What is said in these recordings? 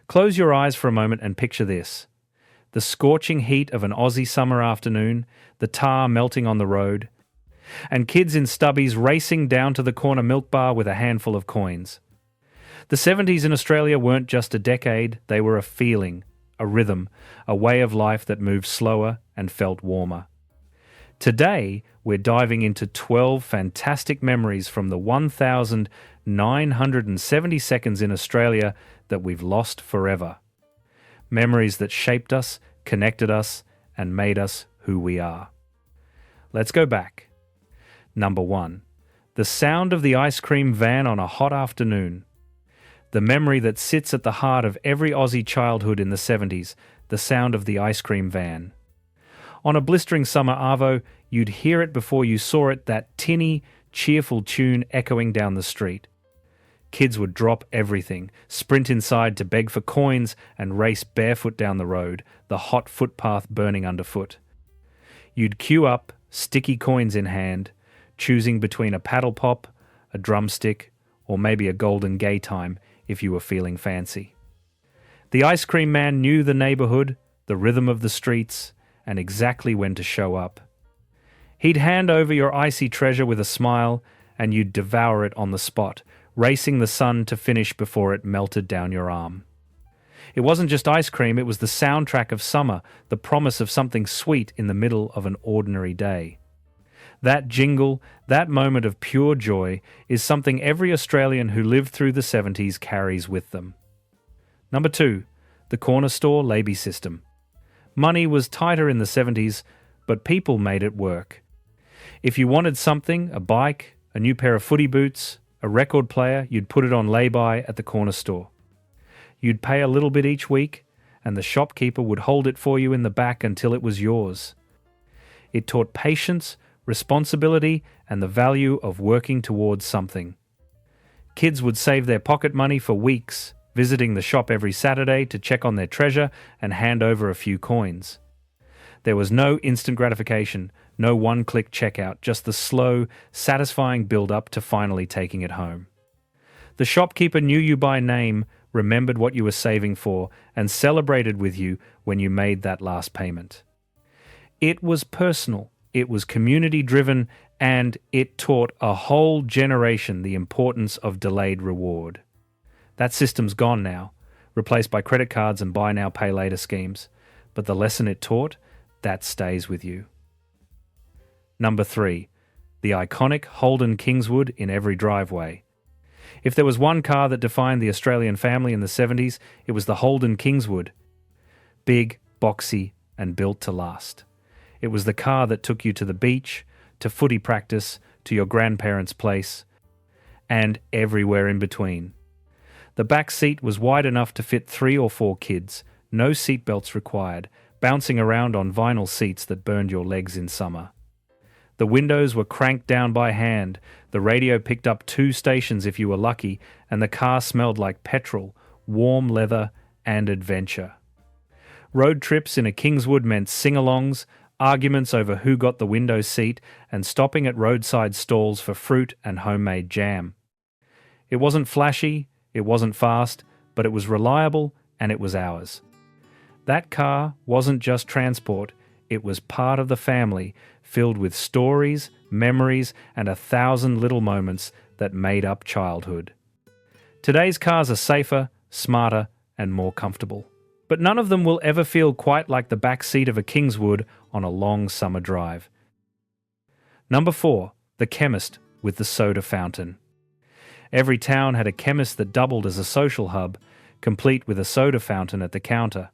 Close your eyes for a moment and picture this. The scorching heat of an Aussie summer afternoon, the tar melting on the road, and kids in stubbies racing down to the corner milk bar with a handful of coins. The 70s in Australia weren't just a decade, they were a feeling, a rhythm, a way of life that moved slower and felt warmer. Today, we're diving into 12 fantastic memories from the 1,970 seconds in Australia that we've lost forever. Memories that shaped us, connected us, and made us who we are. Let's go back. Number 1. The sound of the ice cream van on a hot afternoon. The memory that sits at the heart of every Aussie childhood in the 70s, the sound of the ice cream van. On a blistering summer arvo, you'd hear it before you saw it, that tinny, cheerful tune echoing down the street. Kids would drop everything, sprint inside to beg for coins, and race barefoot down the road, the hot footpath burning underfoot. You'd queue up, sticky coins in hand, choosing between a paddle pop, a drumstick, or maybe a golden gay time if you were feeling fancy. The ice cream man knew the neighborhood, the rhythm of the streets, and exactly when to show up. He'd hand over your icy treasure with a smile, and you'd devour it on the spot, racing the sun to finish before it melted down your arm. It wasn't just ice cream, it was the soundtrack of summer, the promise of something sweet in the middle of an ordinary day. That jingle, that moment of pure joy, is something every Australian who lived through the 70s carries with them. Number 2. The corner store layby system. Money was tighter in the 70s, but people made it work. If you wanted something, a bike, a new pair of footy boots, a record player, you'd put it on layby at the corner store. You'd pay a little bit each week, and the shopkeeper would hold it for you in the back until it was yours. It taught patience, responsibility, and the value of working towards something. Kids would save their pocket money for weeks, visiting the shop every Saturday to check on their treasure and hand over a few coins. There was no instant gratification, no one-click checkout, just the slow, satisfying build-up to finally taking it home. The shopkeeper knew you by name, remembered what you were saving for, and celebrated with you when you made that last payment. It was personal, it was community-driven, and it taught a whole generation the importance of delayed reward. That system's gone now, replaced by credit cards and buy now, pay later schemes. But the lesson it taught, that stays with you. Number 3. The iconic Holden Kingswood in every driveway. If there was one car that defined the Australian family in the 70s, it was the Holden Kingswood. Big, boxy, and built to last. It was the car that took you to the beach, to footy practice, to your grandparents' place, and everywhere in between. The back seat was wide enough to fit 3 or 4 kids, no seatbelts required, bouncing around on vinyl seats that burned your legs in summer. The windows were cranked down by hand, the radio picked up 2 stations if you were lucky, and the car smelled like petrol, warm leather, and adventure. Road trips in a Kingswood meant sing-alongs, arguments over who got the window seat, and stopping at roadside stalls for fruit and homemade jam. It wasn't flashy, it wasn't fast, but it was reliable and it was ours. That car wasn't just transport, it was part of the family, filled with stories, memories, and 1,000 little moments that made up childhood. Today's cars are safer, smarter, and more comfortable. But none of them will ever feel quite like the back seat of a Kingswood on a long summer drive. Number 4. The Chemist with the soda fountain. Every town had a chemist that doubled as a social hub, complete with a soda fountain at the counter.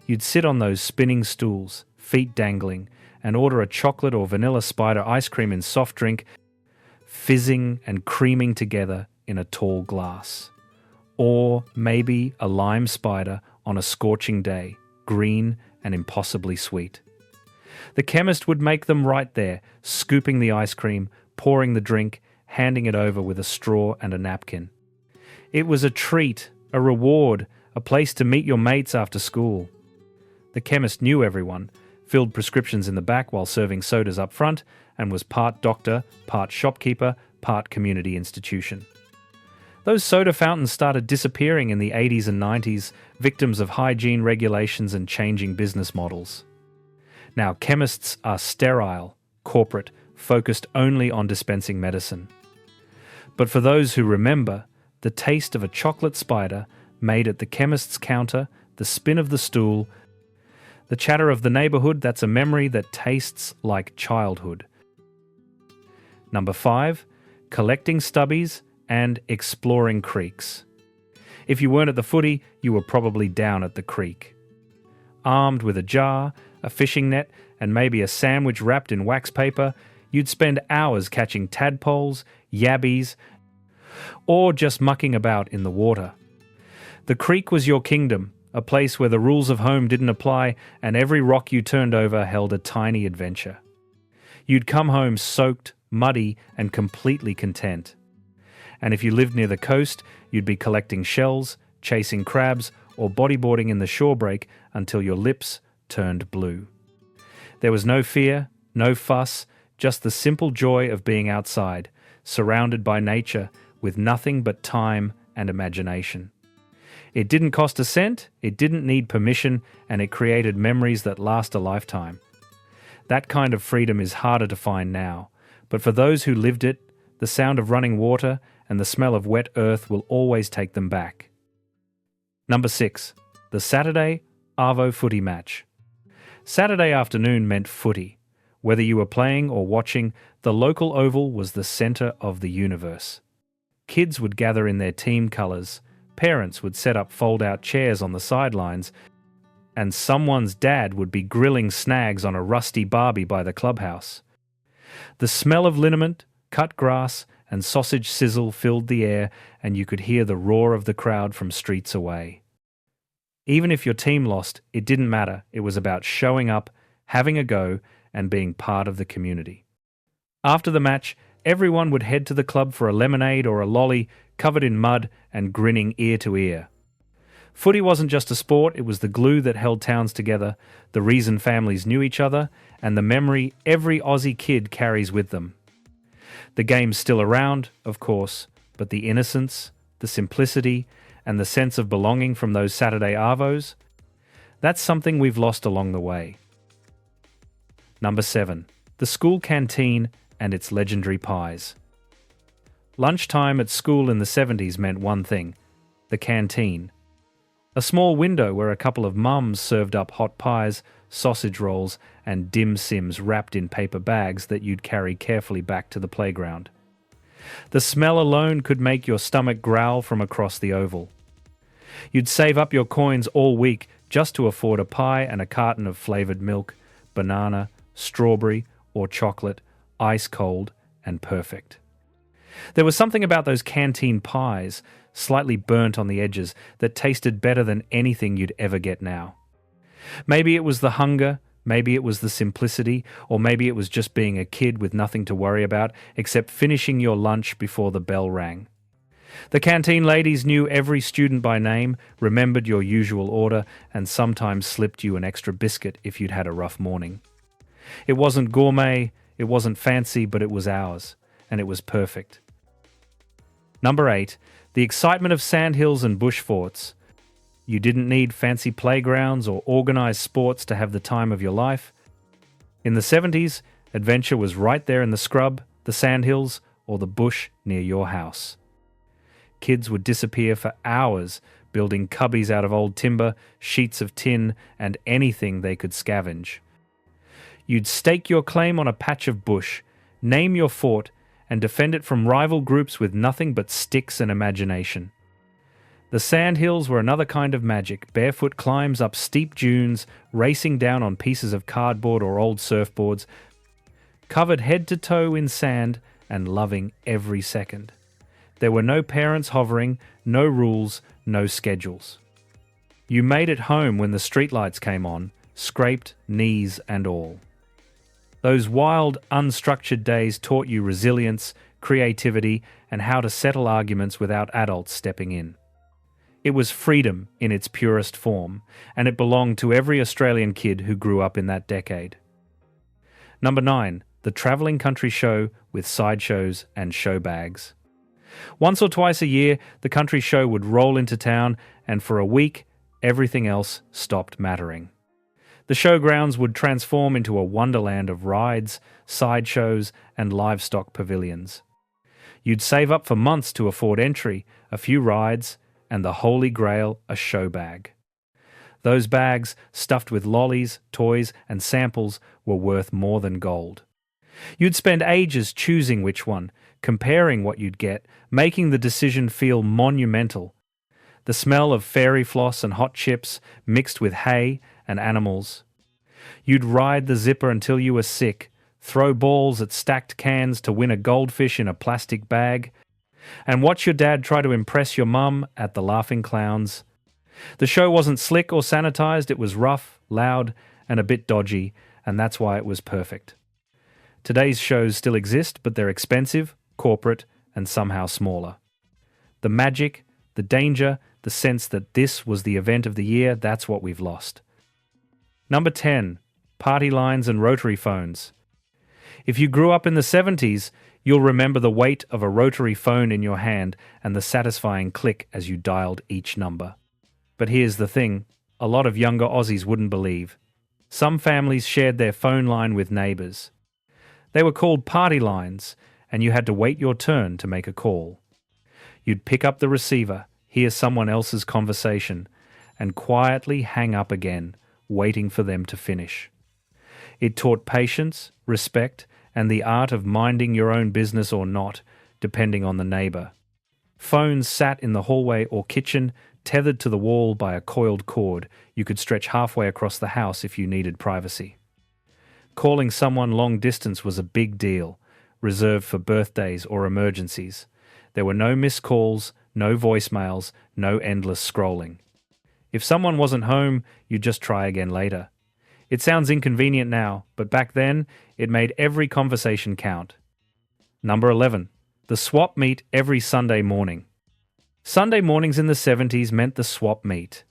You'd sit on those spinning stools, feet dangling, and order a chocolate or vanilla spider ice cream in soft drink, fizzing and creaming together in a tall glass. Or maybe a lime spider on a scorching day, green and impossibly sweet. The chemist would make them right there, scooping the ice cream, pouring the drink, handing it over with a straw and a napkin. It was a treat, a reward, a place to meet your mates after school. The chemist knew everyone, filled prescriptions in the back while serving sodas up front, and was part doctor, part shopkeeper, part community institution. Those soda fountains started disappearing in the 80s and 90s, victims of hygiene regulations and changing business models. Now, chemists are sterile, corporate, focused only on dispensing medicine. But for those who remember, the taste of a chocolate spider made at the chemist's counter, the spin of the stool, the chatter of the neighborhood, that's a memory that tastes like childhood. Number 5, collecting stubbies and exploring creeks. If you weren't at the footy, you were probably down at the creek. Armed with a jar, a fishing net, and maybe a sandwich wrapped in wax paper, you'd spend hours catching tadpoles, yabbies, or just mucking about in the water. The creek was your kingdom, a place where the rules of home didn't apply and every rock you turned over held a tiny adventure. You'd come home soaked, muddy, and completely content. And if you lived near the coast, you'd be collecting shells, chasing crabs, or bodyboarding in the shore break until your lips turned blue. There was no fear, no fuss, just the simple joy of being outside, surrounded by nature, with nothing but time and imagination. It didn't cost a cent, it didn't need permission, and it created memories that last a lifetime. That kind of freedom is harder to find now, but for those who lived it, the sound of running water and the smell of wet earth will always take them back. Number 6, the Saturday Arvo footy match. Saturday afternoon meant footy. Whether you were playing or watching, the local oval was the centre of the universe. Kids would gather in their team colours, parents would set up fold-out chairs on the sidelines, and someone's dad would be grilling snags on a rusty barbie by the clubhouse. The smell of liniment, cut grass, and sausage sizzle filled the air, and you could hear the roar of the crowd from streets away. Even if your team lost, it didn't matter. It was about showing up, having a go, and being part of the community. After the match, everyone would head to the club for a lemonade or a lolly, covered in mud and grinning ear to ear. Footy wasn't just a sport, it was the glue that held towns together, the reason families knew each other, and the memory every Aussie kid carries with them. The game's still around, of course, but the innocence, the simplicity, and the sense of belonging from those Saturday arvos, that's something we've lost along the way. Number 7, the school canteen and its legendary pies. Lunchtime at school in the 70s meant one thing, the canteen. A small window where a couple of mums served up hot pies, sausage rolls, and dim sims wrapped in paper bags that you'd carry carefully back to the playground. The smell alone could make your stomach growl from across the oval. You'd save up your coins all week just to afford a pie and a carton of flavoured milk, banana, strawberry, or chocolate, ice cold and perfect. There was something about those canteen pies, slightly burnt on the edges, that tasted better than anything you'd ever get now. Maybe it was the hunger, maybe it was the simplicity, or maybe it was just being a kid with nothing to worry about except finishing your lunch before the bell rang. The canteen ladies knew every student by name, remembered your usual order, and sometimes slipped you an extra biscuit if you'd had a rough morning. It wasn't gourmet, it wasn't fancy, but it was ours, and it was perfect. Number 8, the excitement of sandhills and bush forts. You didn't need fancy playgrounds or organised sports to have the time of your life. In the 70s, adventure was right there in the scrub, the sandhills, or the bush near your house. Kids would disappear for hours, building cubbies out of old timber, sheets of tin, and anything they could scavenge. You'd stake your claim on a patch of bush, name your fort, and defend it from rival groups with nothing but sticks and imagination. The sandhills were another kind of magic, barefoot climbs up steep dunes, racing down on pieces of cardboard or old surfboards, covered head to toe in sand and loving every second. There were no parents hovering, no rules, no schedules. You made it home when the streetlights came on, scraped knees and all. Those wild, unstructured days taught you resilience, creativity, and how to settle arguments without adults stepping in. It was freedom in its purest form, and it belonged to every Australian kid who grew up in that decade. Number 9, the travelling country show with sideshows and show bags. Once or twice a year, the country show would roll into town, and for a week, everything else stopped mattering. The showgrounds would transform into a wonderland of rides, sideshows, and livestock pavilions. You'd save up for months to afford entry, a few rides, and the holy grail, a show bag. Those bags, stuffed with lollies, toys, and samples, were worth more than gold. You'd spend ages choosing which one, comparing what you'd get, making the decision feel monumental. The smell of fairy floss and hot chips mixed with hay and animals. You'd ride the zipper until you were sick, throw balls at stacked cans to win a goldfish in a plastic bag, and watch your dad try to impress your mum at the Laughing Clowns. The show wasn't slick or sanitized, it was rough, loud, and a bit dodgy, and that's why it was perfect. Today's shows still exist, but they're expensive, corporate, and somehow smaller. The magic, the danger, the sense that this was the event of the year, that's what we've lost. Number 10. Party lines and rotary phones. If you grew up in the 70s, you'll remember the weight of a rotary phone in your hand and the satisfying click as you dialed each number. But here's the thing, a lot of younger Aussies wouldn't believe. Some families shared their phone line with neighbours. They were called party lines, and you had to wait your turn to make a call. You'd pick up the receiver, hear someone else's conversation, and quietly hang up again, waiting for them to finish. It taught patience, respect, and the art of minding your own business or not, depending on the neighbour. Phones sat in the hallway or kitchen, tethered to the wall by a coiled cord. You could stretch halfway across the house if you needed privacy. Calling someone long distance was a big deal, reserved for birthdays or emergencies. There were no missed calls, no voicemails, no endless scrolling. If someone wasn't home, you'd just try again later. It sounds inconvenient now, but back then, it made every conversation count. Number 11. The swap meet every Sunday morning. Sunday mornings in the 70s meant the swap meet.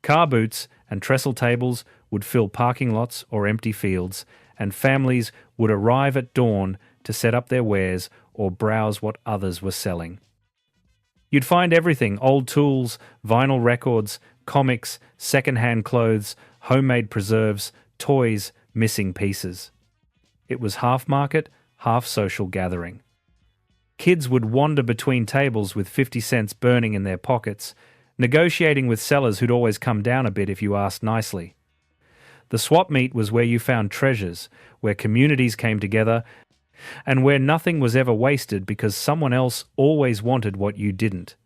Car boots and trestle tables would fill parking lots or empty fields, and families would arrive at dawn to set up their wares or browse what others were selling. You'd find everything: old tools, vinyl records, comics, second-hand clothes, homemade preserves, toys, missing pieces. It was half market, half social gathering. Kids would wander between tables with 50 cents burning in their pockets, negotiating with sellers who'd always come down a bit if you asked nicely. The swap meet was where you found treasures, where communities came together, and where nothing was ever wasted because someone else always wanted what you didn't.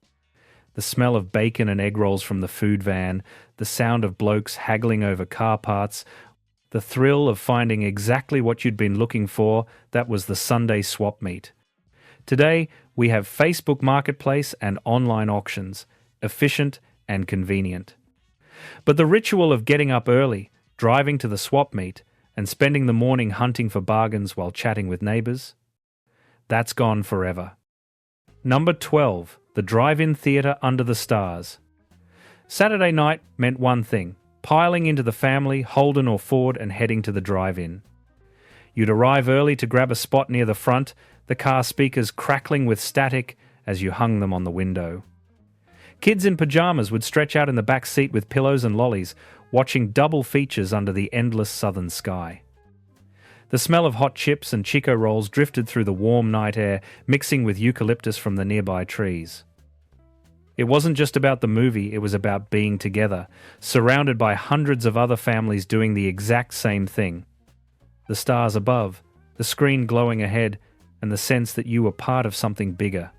The smell of bacon and egg rolls from the food van, the sound of blokes haggling over car parts, the thrill of finding exactly what you'd been looking for, that was the Sunday swap meet. Today, we have Facebook Marketplace and online auctions, efficient and convenient. But the ritual of getting up early, driving to the swap meet, and spending the morning hunting for bargains while chatting with neighbours, that's gone forever. Number 12. The drive-in theatre under the stars. Saturday night meant one thing: piling into the family, Holden or Ford, and heading to the drive-in. You'd arrive early to grab a spot near the front, the car speakers crackling with static as you hung them on the window. Kids in pyjamas would stretch out in the back seat with pillows and lollies, watching double features under the endless southern sky. The smell of hot chips and Chico rolls drifted through the warm night air, mixing with eucalyptus from the nearby trees. It wasn't just about the movie, it was about being together, surrounded by hundreds of other families doing the exact same thing. The stars above, the screen glowing ahead, and the sense that you were part of something bigger.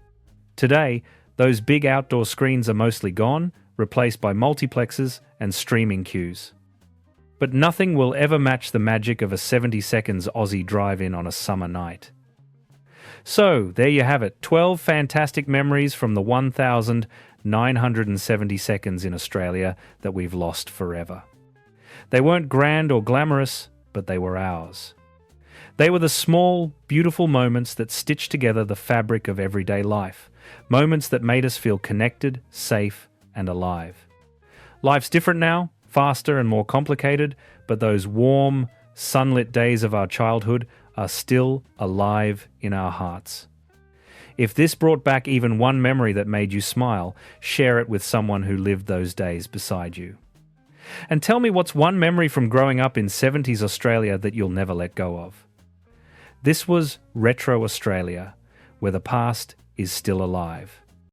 Today, those big outdoor screens are mostly gone, replaced by multiplexes and streaming queues. But nothing will ever match the magic of a 70 seconds Aussie drive-in on a summer night. So, there you have it, 12 fantastic memories from the 1,970 seconds in Australia that we've lost forever. They weren't grand or glamorous, but they were ours. They were the small, beautiful moments that stitched together the fabric of everyday life, moments that made us feel connected, safe, and alive. Life's different now, faster and more complicated, but those warm, sunlit days of our childhood are still alive in our hearts. If this brought back even one memory that made you smile, share it with someone who lived those days beside you. And tell me what's one memory from growing up in 70s Australia that you'll never let go of. This was Retro Australia, where the past is still alive.